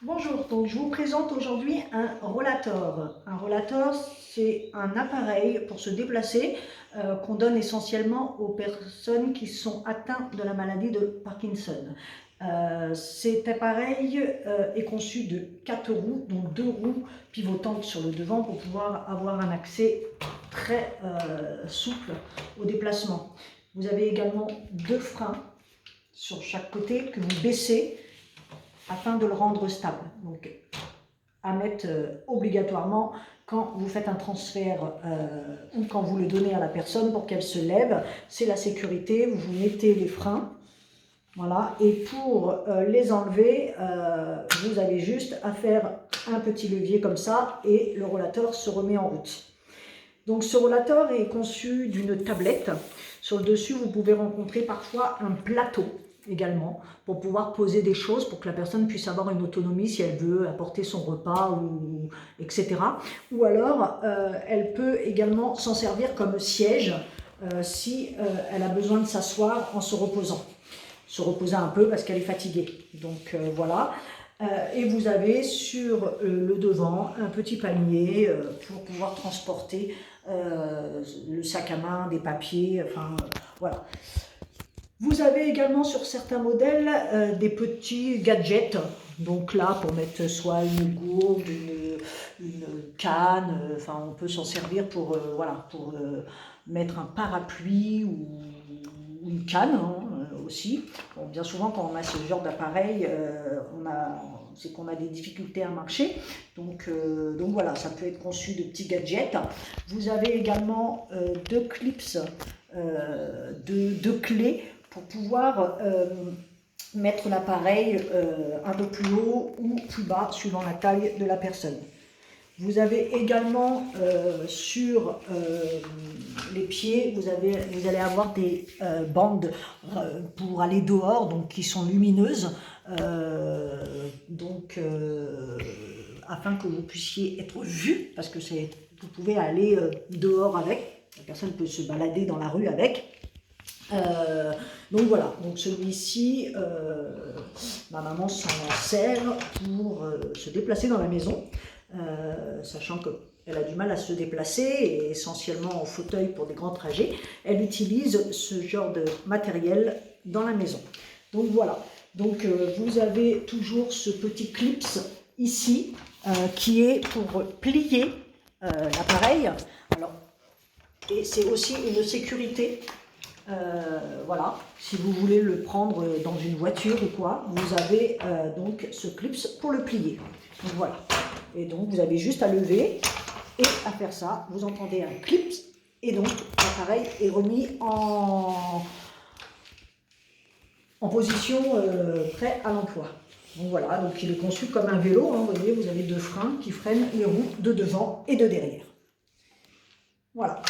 Bonjour, donc je vous présente aujourd'hui un rollator. Un rollator, c'est un appareil pour se déplacer qu'on donne essentiellement aux personnes qui sont atteintes de la maladie de Parkinson. Cet appareil est conçu de 4 roues, donc 2 roues pivotantes sur le devant pour pouvoir avoir un accès très souple au déplacement. Vous avez également 2 freins sur chaque côté que vous baissez afin de le rendre stable. Donc, à mettre obligatoirement quand vous faites un transfert ou quand vous le donnez à la personne pour qu'elle se lève. C'est la sécurité, vous mettez les freins. Voilà, et pour les enlever, vous avez juste à faire un petit levier comme ça et le rollator se remet en route. Donc ce rollator est conçu d'une tablette. Sur le dessus, vous pouvez rencontrer parfois un plateau également pour pouvoir poser des choses pour que la personne puisse avoir une autonomie si elle veut apporter son repas ou etc. Ou alors elle peut également s'en servir comme siège si elle a besoin de s'asseoir en se reposant. Se reposer un peu parce qu'elle est fatiguée. Donc voilà. Et vous avez sur le devant un petit panier pour pouvoir transporter le sac à main, des papiers, enfin voilà. Vous avez également sur certains modèles des petits gadgets, donc là pour mettre soit une gourde, une canne, enfin on peut s'en servir pour, voilà, pour mettre un parapluie ou une canne aussi. Bon, bien souvent quand on a ce genre d'appareil, c'est qu'on a des difficultés à marcher, donc voilà, ça peut être conçu de petits gadgets. Vous avez également 2 clips, 2 clés pour pouvoir mettre l'appareil un peu plus haut ou plus bas suivant la taille de la personne. Vous avez également sur les pieds, vous allez avoir des bandes pour aller dehors, donc qui sont lumineuses, afin que vous puissiez être vu, parce que vous pouvez aller dehors avec, la personne peut se balader dans la rue avec. Donc voilà, donc celui-ci, ma maman s'en sert pour se déplacer dans la maison, sachant qu'elle a du mal à se déplacer et essentiellement en fauteuil pour des grands trajets. Elle utilise ce genre de matériel dans la maison. Donc voilà, donc vous avez toujours ce petit clips ici qui est pour plier l'appareil. Alors, et c'est aussi une sécurité. Voilà, si vous voulez le prendre dans une voiture ou quoi, vous avez donc ce clips pour le plier. Donc voilà, et donc vous avez juste à lever et à faire ça. Vous entendez un clips et donc l'appareil est remis en position prêt à l'emploi. Donc voilà, donc il est conçu comme un vélo, hein, vous voyez, vous avez 2 freins qui freinent les roues de devant et de derrière. Voilà.